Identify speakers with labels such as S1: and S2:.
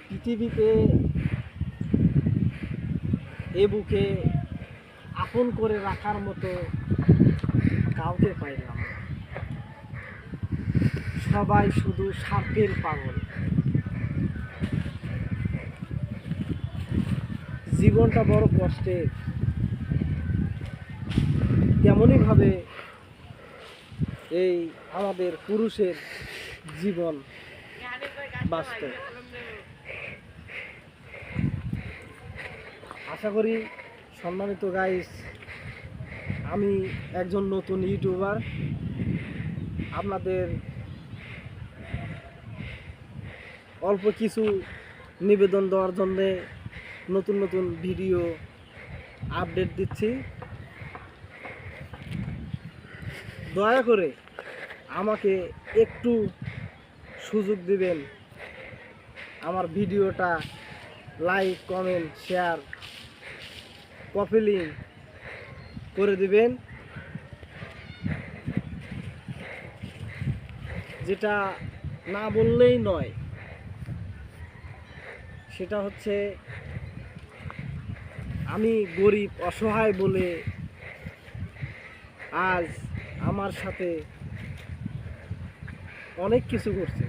S1: পৃথিবীতে এ বুকে আপন করে রাখার মতো কাউকে পাইলাম না। সবাই শুধু স্বার্থের পাগল। জীবনটা বড় কষ্টের, তেমনই ভাবে এই আমাদের পুরুষের জীবন বাস্তব। আশা করি সম্মানিত গাইস, আমি একজন নতুন ইউটিউবার, আপনাদের অল্প কিছু নিবেদন দেওয়ার জন্যে নতুন নতুন ভিডিও আপডেট দিচ্ছি। দয়া করে আমাকে একটু সুযোগ দিবেন, আমার ভিডিওটা like, comment, share, copy link করে দিবেন। যেটা না বললেই নয়, সেটা হচ্ছে আমি গরিব অসহায় বলে আজ আমার সাথে অনেক কিছু করছে।